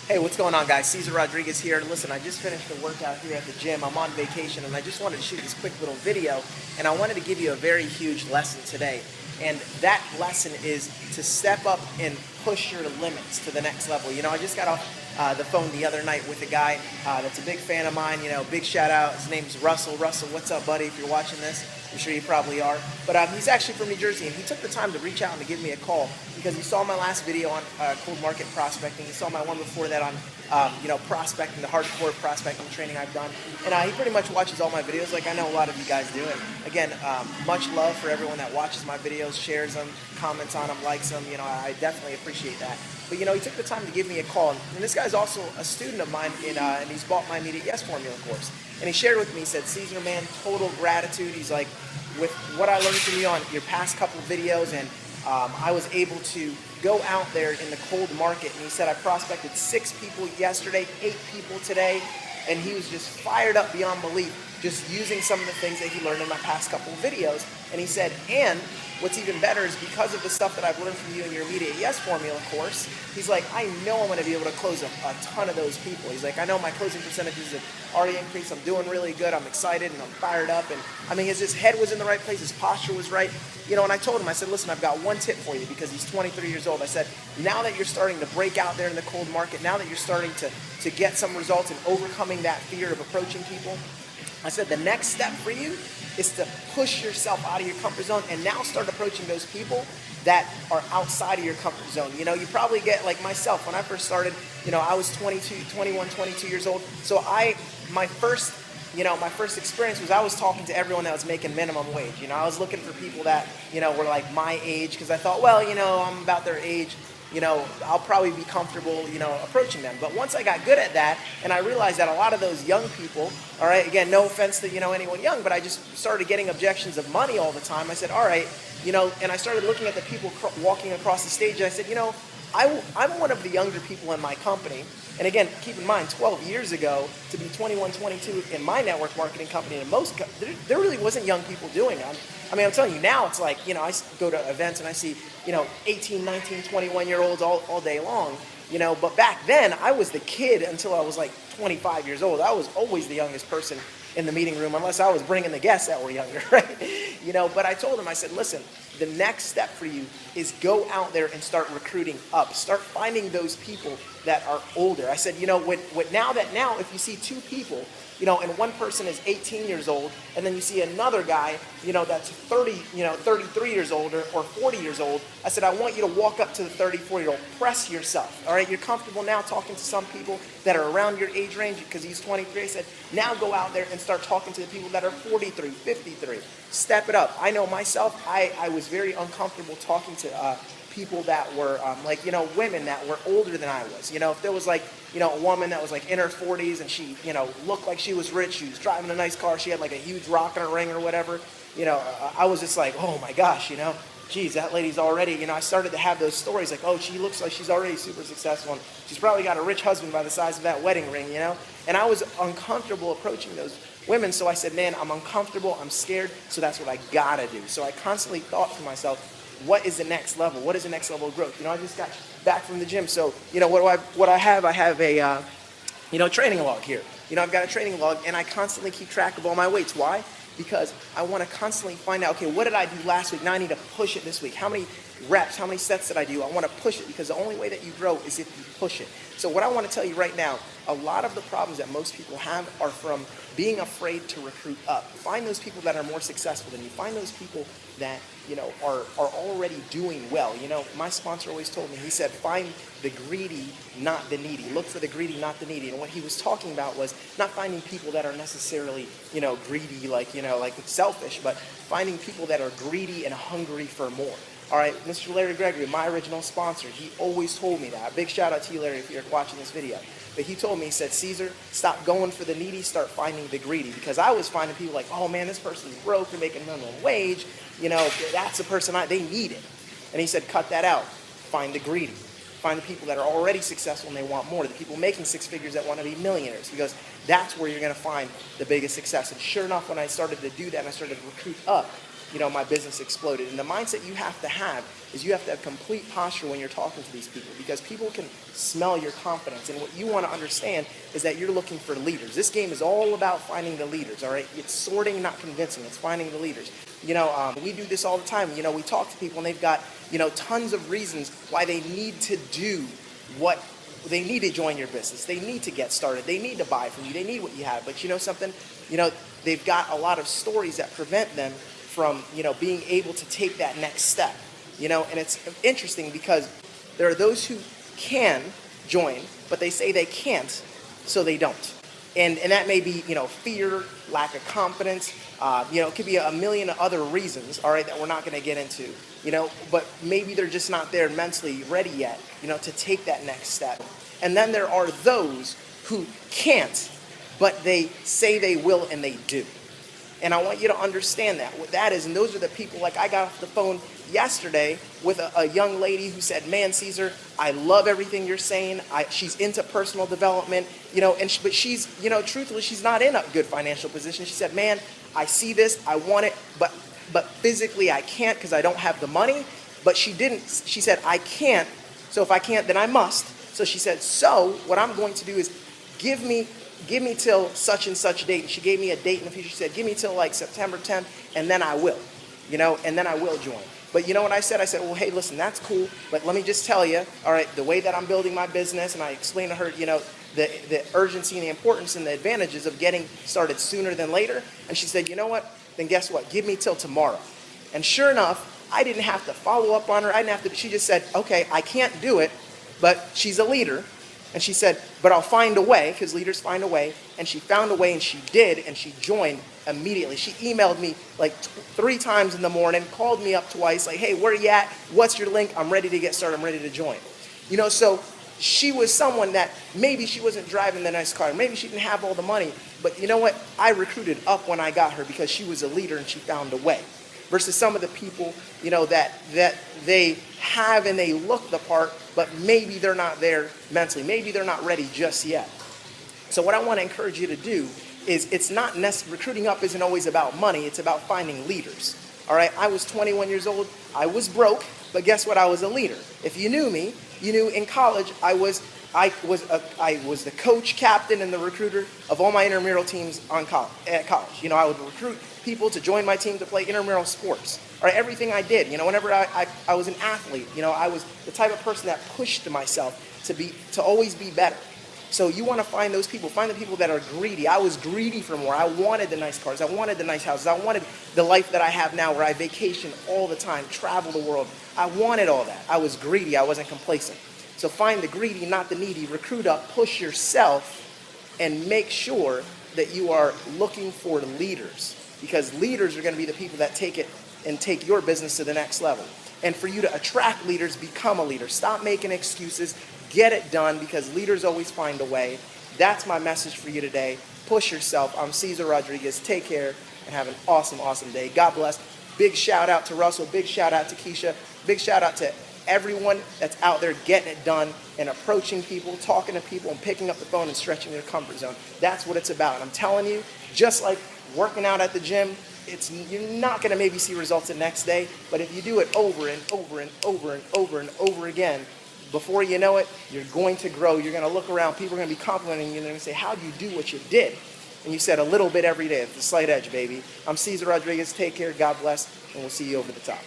Hey, what's going on, guys? Cesar Rodriguez here. Listen, I just finished the workout here at the gym. I'm on vacation, and I just wanted to shoot this quick little video, and I wanted to give you a very huge lesson today. And that lesson is to step up and push your limits to the next level. You know, I just got off the phone the other night with a guy that's a big fan of mine. You know, big shout out. His name's Russell. Russell, what's up, buddy? If you're watching this, I'm sure you probably are. But he's actually from New Jersey, and he took the time to reach out and to give me a call because he saw my last video on cold market prospecting. He saw my one before that on prospecting, the hardcore prospecting training I've done. And he pretty much watches all my videos like I know a lot of you guys do. And again, much love for everyone that watches my videos, shares them, comments on them, likes them. You know, I definitely appreciate that. But, you know, he took the time to give me a call. And this guy's also a student of mine, and he's bought my Immediate Yes formula course. And he shared with me, he said, Cesar, man, total gratitude. He's like, with what I learned from you on your past couple of videos, and I was able to go out there in the cold market. And he said, I prospected 6 people yesterday, 8 people today. And he was just fired up beyond belief, just using some of the things that he learned in my past couple of videos. And he said, and what's even better is because of the stuff that I've learned from you in your Immediate Yes formula course, he's like, I know I'm going to be able to close a ton of those people. He's like, I know my closing percentages have already increased. I'm doing really good. I'm excited and I'm fired up. And I mean, his head was in the right place. His posture was right. You know, and I told him, I said, listen, I've got one tip for you because he's 23 years old. I said, now that you're starting to break out there in the cold market, now that you're starting to get some results and overcoming that fear of approaching people, I said, the next step for you is to push yourself out of your comfort zone and now start approaching those people that are outside of your comfort zone. You know, you probably get like myself. When I first started, you know, I was 22 years old. So my first experience was I was talking to everyone that was making minimum wage. You know, I was looking for people that, you know, were like my age because I thought, well, you know, I'm about their age. You know, I'll probably be comfortable, you know, approaching them. But once I got good at that, and I realized that a lot of those young people, all right, again, no offense to, you know, anyone young, but I just started getting objections of money all the time. I said, all right, you know, and I started looking at the people walking across the stage, and I said, you know, I'm one of the younger people in my company. And again, keep in mind, 12 years ago, to be 21, 22 in my network marketing company, and there really wasn't young people doing it. I mean, I'm telling you, now it's like, you know, I go to events and I see, you know, 18, 19, 21-year-olds all day long, you know. But back then, I was the kid until I was like 25 years old. I was always the youngest person in the meeting room, unless I was bringing the guests that were younger, right? You know, but I told him, I said, listen, the next step for you is go out there and start recruiting up. Start finding those people that are older. I said, you know, now if you see 2 people, you know, and one person is 18 years old, and then you see another guy, you know, that's 33 years old or 40 years old, I said, I want you to walk up to the 34-year-old, press yourself, all right? You're comfortable now talking to some people that are around your age range because he's 23. I said, now go out there and start talking to the people that are 43, 53. Step it up. I know myself, I was very uncomfortable talking to people that were like, you know, women that were older than I was. You know, if there was like, you know, a woman that was like in her 40s and she, you know, looked like she was rich, she was driving a nice car, she had like a huge rock in her ring or whatever, you know, I was just like, oh my gosh, you know, geez, that lady's already, you know, I started to have those stories like, oh, she looks like she's already super successful and she's probably got a rich husband by the size of that wedding ring, you know, and I was uncomfortable approaching those women. So I said, man, I'm uncomfortable, I'm scared, so that's what I gotta do. So I constantly thought to myself, what is the next level? What is the next level of growth? You know, I just got back from the gym. So, you know, what I have a, you know, training log here. You know, I've got a training log, and I constantly keep track of all my weights. Why? Because I want to constantly find out, okay, what did I do last week? Now I need to push it this week. How many reps, how many sets did I do? I want to push it because the only way that you grow is if you push it. So what I want to tell you right now, a lot of the problems that most people have are from being afraid to recruit up. Find those people that are more successful than you. Find those people that, you know, are already doing well. You know, my sponsor always told me, he said, find the greedy, not the needy. Look for the greedy, not the needy. And what he was talking about was not finding people that are necessarily, you know, greedy, like, you know, like selfish, but finding people that are greedy and hungry for more. All right, Mr. Larry Gregory, my original sponsor, he always told me that. Big shout out to you, Larry, if you're watching this video. But he told me, he said, Cesar, stop going for the needy, start finding the greedy. Because I was finding people like, oh man, this person's broke, they're making minimum wage. You know, that's the person they need it. And he said, cut that out. Find the greedy. Find the people that are already successful and they want more. The people making 6 figures that want to be millionaires. Because that's where you're going to find the biggest success. And sure enough, when I started to do that and I started to recruit up, my business exploded. And the mindset you have to have is you have to have complete posture when you're talking to these people, because people can smell your confidence. And what you want to understand is that you're looking for leaders. This game is all about finding the leaders, all right? It's sorting, not convincing. It's finding the leaders. We do this all the time. We talk to people and they've got, tons of reasons why they need to do what they need to join your business. They need to get started. They need to buy from you. They need what you have. But something, they've got a lot of stories that prevent them from, being able to take that next step. And it's interesting because there are those who can join, but they say they can't, so they don't. And that may be, fear, lack of confidence. It could be a million other reasons, all right, that we're not going to get into, but maybe they're just not there mentally ready yet, to take that next step. And then there are those who can't, but they say they will and they do. And I want you to understand that, what that is. And those are the people, like I got off the phone yesterday with a young lady who said, man, Cesar, I love everything you're saying. She's into personal development, but she's, truthfully, she's not in a good financial position. She said, man, I see this, I want it, but physically I can't because I don't have the money. But she said, I can't, so if I can't, then I must. So she said, so what I'm going to do is give me till such and such date. And she gave me a date in the future. She said, give me till like September 10th, and then I will, and then I will join. But you know what I said? I said, well, hey, listen, that's cool, but let me just tell you, all right, the way that I'm building my business, and I explained to her, the urgency and the importance and the advantages of getting started sooner than later. And she said, you know what? Then guess what? Give me till tomorrow. And sure enough, I didn't have to follow up on her. I didn't have to. She just said, okay, I can't do it, but she's a leader. And she said, but I'll find a way, because leaders find a way. And she found a way, and she did, and she joined immediately. She emailed me like 3 times in the morning, called me up twice, like, hey, where are you at? What's your link? I'm ready to get started. I'm ready to join. So she was someone that maybe she wasn't driving the nice car. Maybe she didn't have all the money. But you know what? I recruited up when I got her because she was a leader and she found a way. Versus some of the people, that they have and they look the part, but maybe they're not there mentally. Maybe they're not ready just yet. So what I want to encourage you to do is, it's not recruiting up isn't always about money. It's about finding leaders. All right. I was 21 years old. I was broke, but guess what? I was a leader. If you knew me, you knew in college I was the coach, captain, and the recruiter of all my intramural teams at college. I would recruit people to join my team to play intramural sports. Or everything I did. Whenever I was an athlete, I was the type of person that pushed myself to always be better. So you want to find those people. Find the people that are greedy. I was greedy for more. I wanted the nice cars. I wanted the nice houses. I wanted the life that I have now, where I vacation all the time, travel the world. I wanted all that. I was greedy. I wasn't complacent. So find the greedy, not the needy. Recruit up, push yourself, and make sure that you are looking for leaders, because leaders are going to be the people that take it and take your business to the next level. And for you to attract leaders, become a leader. Stop making excuses. Get it done, because leaders always find a way. That's my message for you today. Push yourself. I'm Cesar Rodriguez. Take care and have an awesome, awesome day. God bless. Big shout out to Russell. Big shout out to Keisha. Big shout out to everyone that's out there getting it done and approaching people, talking to people, and picking up the phone and stretching their comfort zone. That's what it's about. And I'm telling you, just like working out at the gym, you're not going to maybe see results the next day, but if you do it over and over and over and over and over again, before you know it, you're going to grow. You're going to look around. People are going to be complimenting you, and they're going to say, how do you do what you did? And you said, a little bit every day. It's the slight edge, baby. I'm Cesar Rodriguez. Take care. God bless. And we'll see you over the top.